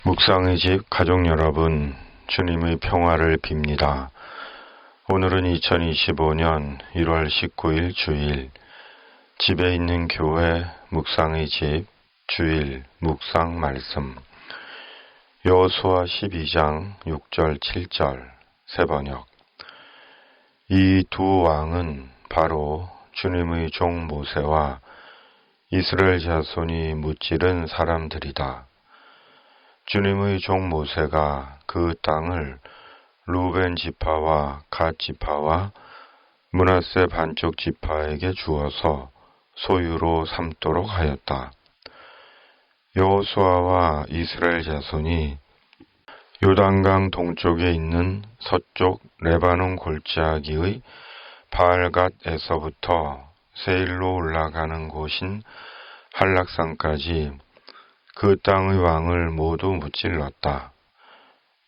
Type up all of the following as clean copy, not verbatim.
묵상의 집 가족 여러분, 주님의 평화를 빕니다. 오늘은 2025년 1월 19일 주일, 집에 있는 교회 묵상의 집 주일 묵상 말씀, 여호수아 12장 6절 7절 새번역. 이 두 왕은 바로 주님의 종 모세와 이스라엘 자손이 무찌른 사람들이다. 주님의 종 모세가 그 땅을 루벤 지파와 갓 지파와 므낫세 반쪽 지파에게 주어서 소유로 삼도록 하였다. 여호수아와 이스라엘 자손이 요단강 동쪽에 있는 서쪽 레바논 골짜기의 바알갓에서부터 세일로 올라가는 곳인 한락산까지 그 땅의 왕을 모두 무찔렀다.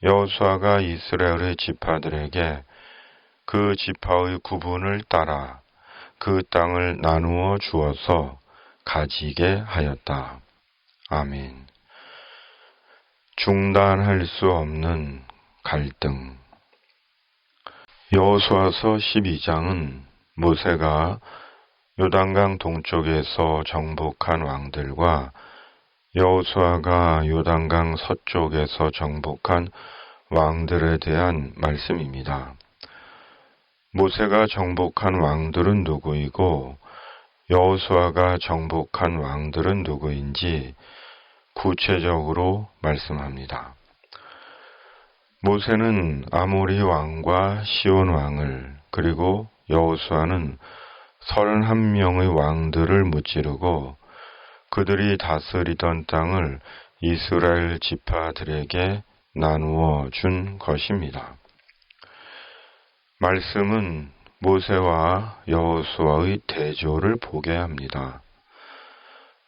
여호수아가 이스라엘의 지파들에게 그 지파의 구분을 따라 그 땅을 나누어 주어서 가지게 하였다. 아멘. 중단할 수 없는 갈등. 여호수아서 12장은 모세가 요단강 동쪽에서 정복한 왕들과 여호수아가 요단강 서쪽에서 정복한 왕들에 대한 말씀입니다. 모세가 정복한 왕들은 누구이고 여호수아가 정복한 왕들은 누구인지 구체적으로 말씀합니다. 모세는 아모리 왕과 시온 왕을, 그리고 여호수아는 31명의 왕들을 무찌르고 그들이 다스리던 땅을 이스라엘 지파들에게 나누어 준 것입니다. 말씀은 모세와 여호수아의 대조를 보게 합니다.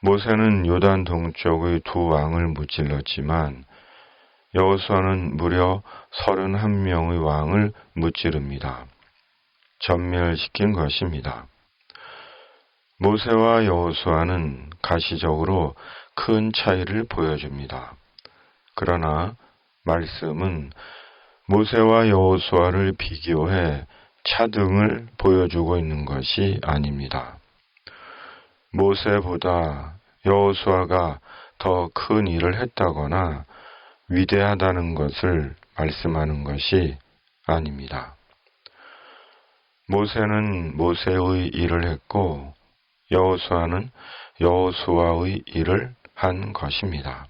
모세는 요단 동쪽의 두 왕을 무찔렀지만 여호수아는 무려 31명의 왕을 무찌릅니다. 전멸시킨 것입니다. 모세와 여호수아는 가시적으로 큰 차이를 보여줍니다. 그러나 말씀은 모세와 여호수아를 비교해 차등을 보여주고 있는 것이 아닙니다. 모세보다 여호수아가 더 큰 일을 했다거나 위대하다는 것을 말씀하는 것이 아닙니다. 모세는 모세의 일을 했고 여호수아는 여호수아의 일을 한 것입니다.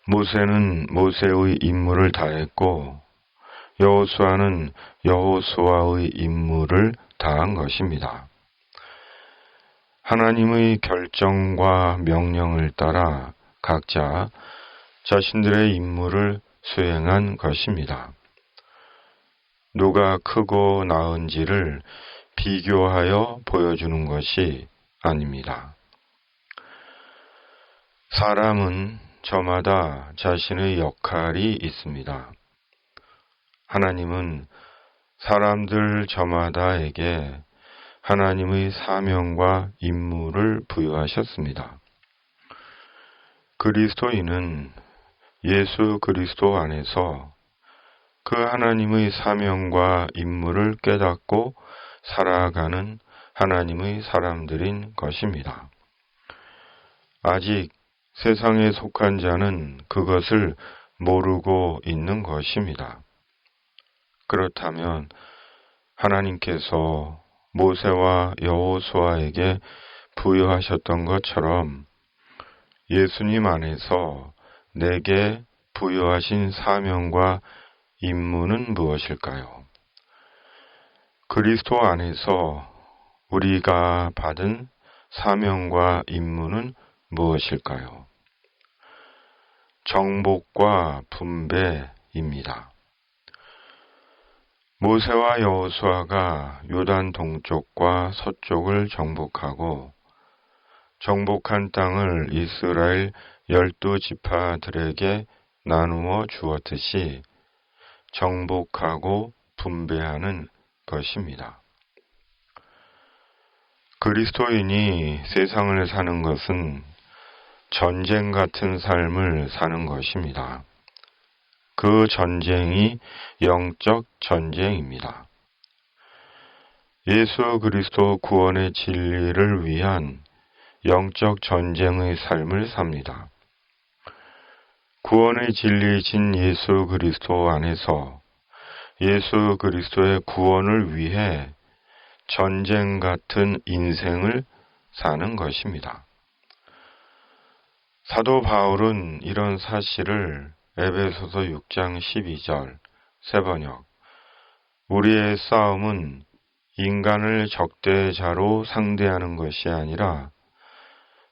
모세는 모세의 임무를 다했고 여호수아는 여호수아의 임무를 다한 것입니다. 하나님의 결정과 명령을 따라 각자 자신들의 임무를 수행한 것입니다. 누가 크고 나은지를 비교하여 보여주는 것이 아닙니다. 사람은 저마다 자신의 역할이 있습니다. 하나님은 사람들 저마다에게 하나님의 사명과 임무를 부여하셨습니다. 그리스도인은 예수 그리스도 안에서 그 하나님의 사명과 임무를 깨닫고 살아가는 하나님의 사람들인 것입니다. 아직 세상에 속한 자는 그것을 모르고 있는 것입니다. 그렇다면 하나님께서 모세와 여호수아에게 부여하셨던 것처럼 예수님 안에서 내게 부여하신 사명과 임무는 무엇일까요? 그리스도 안에서 우리가 받은 사명과 임무는 무엇일까요? 정복과 분배입니다. 모세와 여호수아가 요단 동쪽과 서쪽을 정복하고 정복한 땅을 이스라엘 12지파들에게 나누어 주었듯이 정복하고 분배하는 것입니다. 그리스도인이 세상을 사는 것은 전쟁 같은 삶을 사는 것입니다. 그 전쟁이 영적 전쟁입니다. 예수 그리스도 구원의 진리를 위한 영적 전쟁의 삶을 삽니다. 구원의 진리이신 예수 그리스도 안에서 예수 그리스도의 구원을 위해 전쟁 같은 인생을 사는 것입니다. 사도 바울은 이런 사실을 에베소서 6장 12절 세번역 우리의 싸움은 인간을 적대자로 상대하는 것이 아니라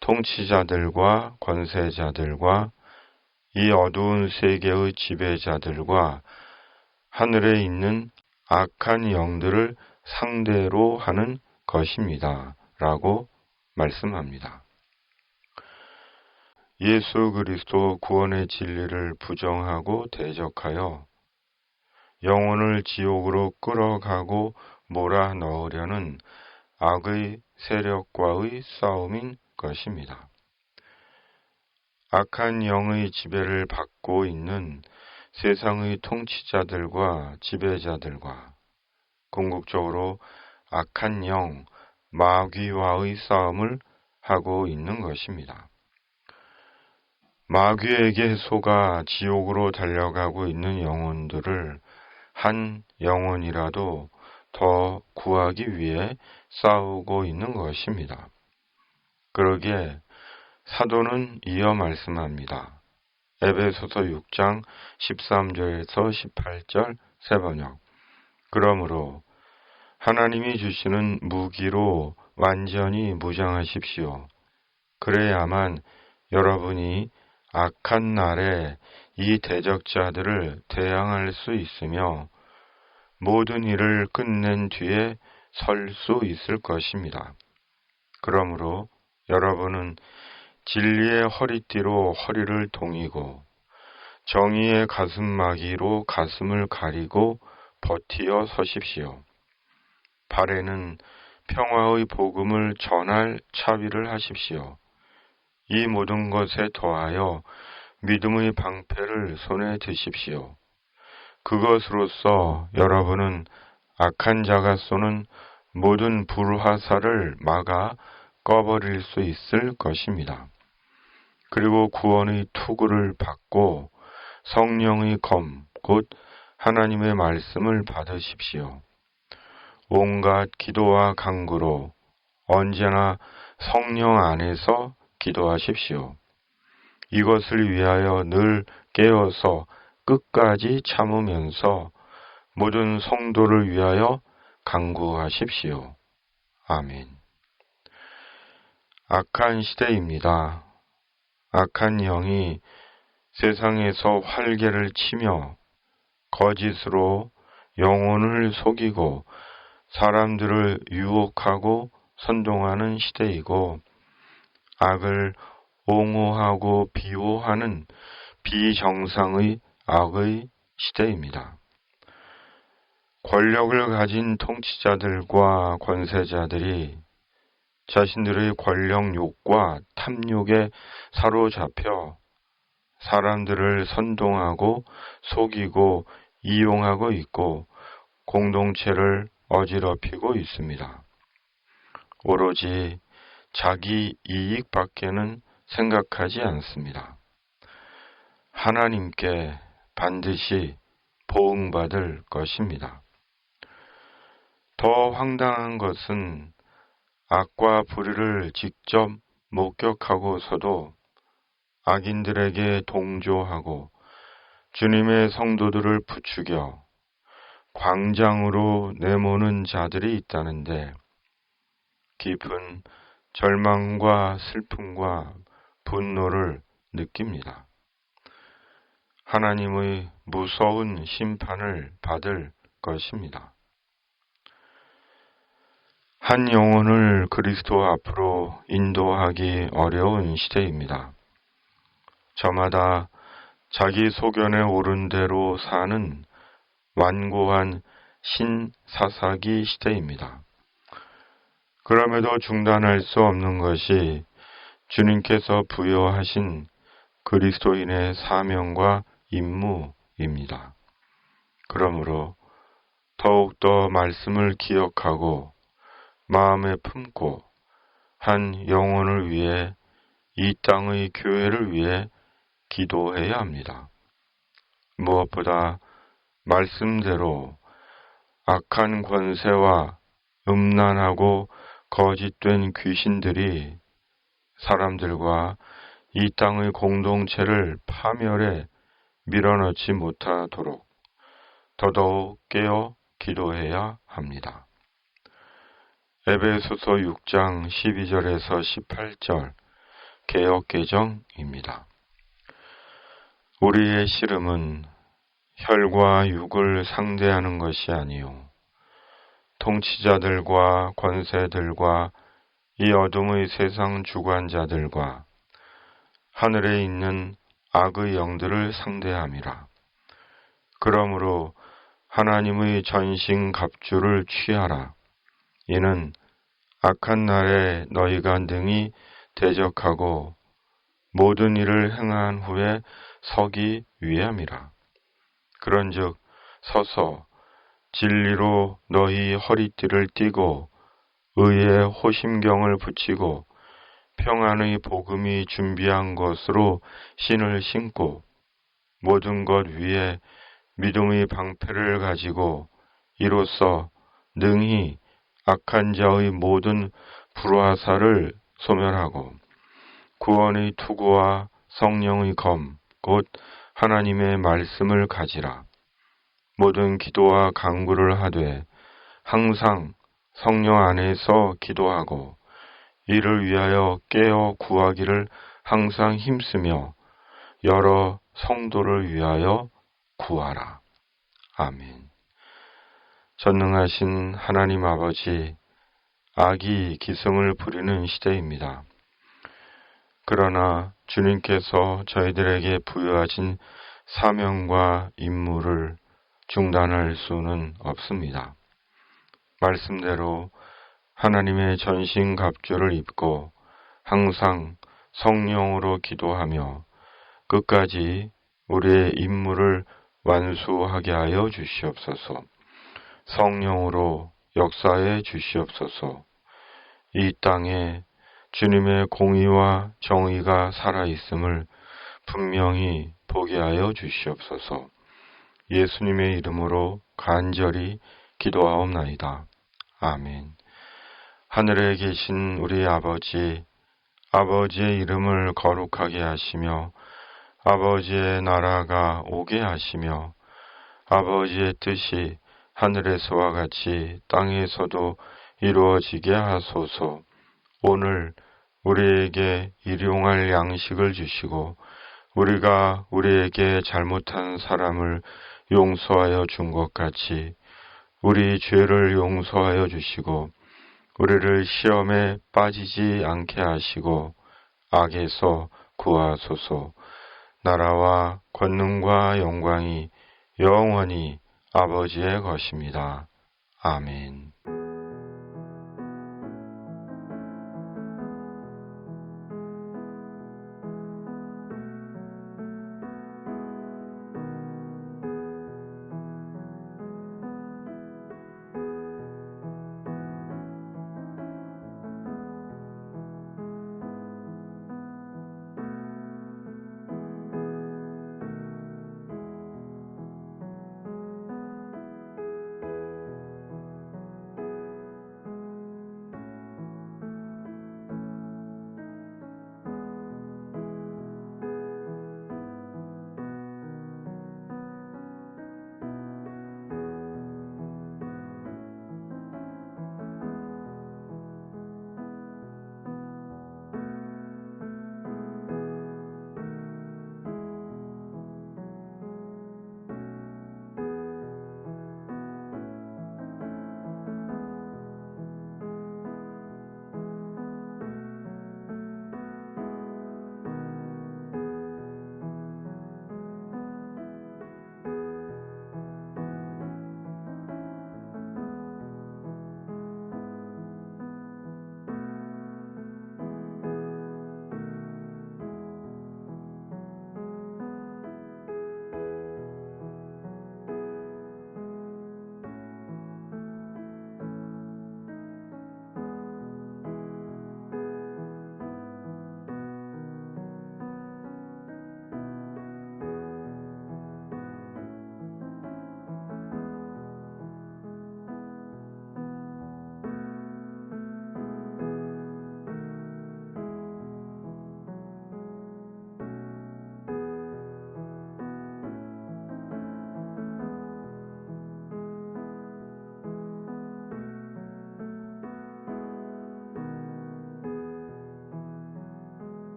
통치자들과 권세자들과 이 어두운 세계의 지배자들과 하늘에 있는 악한 영들을 상대로 하는 것입니다. 라고 말씀합니다. 예수 그리스도 구원의 진리를 부정하고 대적하여 영혼을 지옥으로 끌어가고 몰아넣으려는 악의 세력과의 싸움인 것입니다. 악한 영의 지배를 받고 있는 세상의 통치자들과 지배자들과 궁극적으로 악한 영, 마귀와의 싸움을 하고 있는 것입니다. 마귀에게 속아 지옥으로 달려가고 있는 영혼들을 한 영혼이라도 더 구하기 위해 싸우고 있는 것입니다. 그러기에 사도는 이어 말씀합니다. 에베소서 6장 13절에서 18절 세번역 그러므로 하나님이 주시는 무기로 완전히 무장하십시오. 그래야만 여러분이 악한 날에 이 대적자들을 대항할 수 있으며 모든 일을 끝낸 뒤에 설 수 있을 것입니다. 그러므로 여러분은 진리의 허리띠로 허리를 동이고 정의의 가슴마기로 가슴을 가리고 버티어 서십시오. 발에는 평화의 복음을 전할 차비를 하십시오. 이 모든 것에 더하여 믿음의 방패를 손에 드십시오. 그것으로써 여러분은 악한 자가 쏘는 모든 불화살을 막아 꺼버릴 수 있을 것입니다. 그리고 구원의 투구를 받고 성령의 검, 곧 하나님의 말씀을 받으십시오. 온갖 기도와 간구로 언제나 성령 안에서 기도하십시오. 이것을 위하여 늘 깨어서 끝까지 참으면서 모든 성도를 위하여 간구하십시오. 아멘. 악한 시대입니다. 악한 영이 세상에서 활개를 치며 거짓으로 영혼을 속이고 사람들을 유혹하고 선동하는 시대이고 악을 옹호하고 비호하는 비정상의 악의 시대입니다. 권력을 가진 통치자들과 권세자들이 자신들의 권력욕과 탐욕에 사로잡혀 사람들을 선동하고 속이고 이용하고 있고 공동체를 어지럽히고 있습니다. 오로지 자기 이익밖에는 생각하지 않습니다. 하나님께 반드시 보응받을 것입니다. 더 황당한 것은 악과 불의를 직접 목격하고서도 악인들에게 동조하고 주님의 성도들을 부추겨 광장으로 내모는 자들이 있다는데 깊은 절망과 슬픔과 분노를 느낍니다. 하나님의 무서운 심판을 받을 것입니다. 한 영혼을 그리스도 앞으로 인도하기 어려운 시대입니다. 저마다 자기 소견에 옳은 대로 사는 완고한 신사사기 시대입니다. 그럼에도 중단할 수 없는 것이 주님께서 부여하신 그리스도인의 사명과 임무입니다. 그러므로 더욱더 말씀을 기억하고 마음에 품고 한 영혼을 위해 이 땅의 교회를 위해 기도해야 합니다. 무엇보다 말씀대로 악한 권세와 음란하고 거짓된 귀신들이 사람들과 이 땅의 공동체를 파멸해 밀어넣지 못하도록 더더욱 깨어 기도해야 합니다. 에베소서 6장 12절에서 18절 개역개정입니다. 우리의 씨름은 혈과 육을 상대하는 것이 아니요 통치자들과 권세들과 이 어둠의 세상 주관자들과 하늘에 있는 악의 영들을 상대함이라. 그러므로 하나님의 전신 갑주를 취하라. 이는 악한 날에 너희가 능히 대적하고 모든 일을 행한 후에 서기 위함이라. 그런즉 서서 진리로 너희 허리띠를 띠고 의의 호심경을 붙이고 평안의 복음이 준비한 것으로 신을 신고 모든 것 위에 믿음의 방패를 가지고 이로써 능히 악한 자의 모든 불화살을 소멸하고 구원의 투구와 성령의 검, 곧 하나님의 말씀을 가지라. 모든 기도와 간구를 하되 항상 성령 안에서 기도하고 이를 위하여 깨어 구하기를 항상 힘쓰며 여러 성도를 위하여 구하라. 아멘. 전능하신 하나님 아버지, 악이 기승을 부리는 시대입니다. 그러나 주님께서 저희들에게 부여하신 사명과 임무를 중단할 수는 없습니다. 말씀대로 하나님의 전신갑주를 입고 항상 성령으로 기도하며 끝까지 우리의 임무를 완수하게 하여 주시옵소서. 성령으로 역사해 주시옵소서. 이 땅에 주님의 공의와 정의가 살아있음을 분명히 보게 하여 주시옵소서. 예수님의 이름으로 간절히 기도하옵나이다. 아멘. 하늘에 계신 우리 아버지, 아버지의 이름을 거룩하게 하시며 아버지의 나라가 오게 하시며 아버지의 뜻이 하늘에서와 같이 땅에서도 이루어지게 하소서. 오늘 우리에게 일용할 양식을 주시고 우리가 우리에게 잘못한 사람을 용서하여 준 것 같이 우리 죄를 용서하여 주시고 우리를 시험에 빠지지 않게 하시고 악에서 구하소서. 나라와 권능과 영광이 영원히 아버지의 것입니다. 아멘.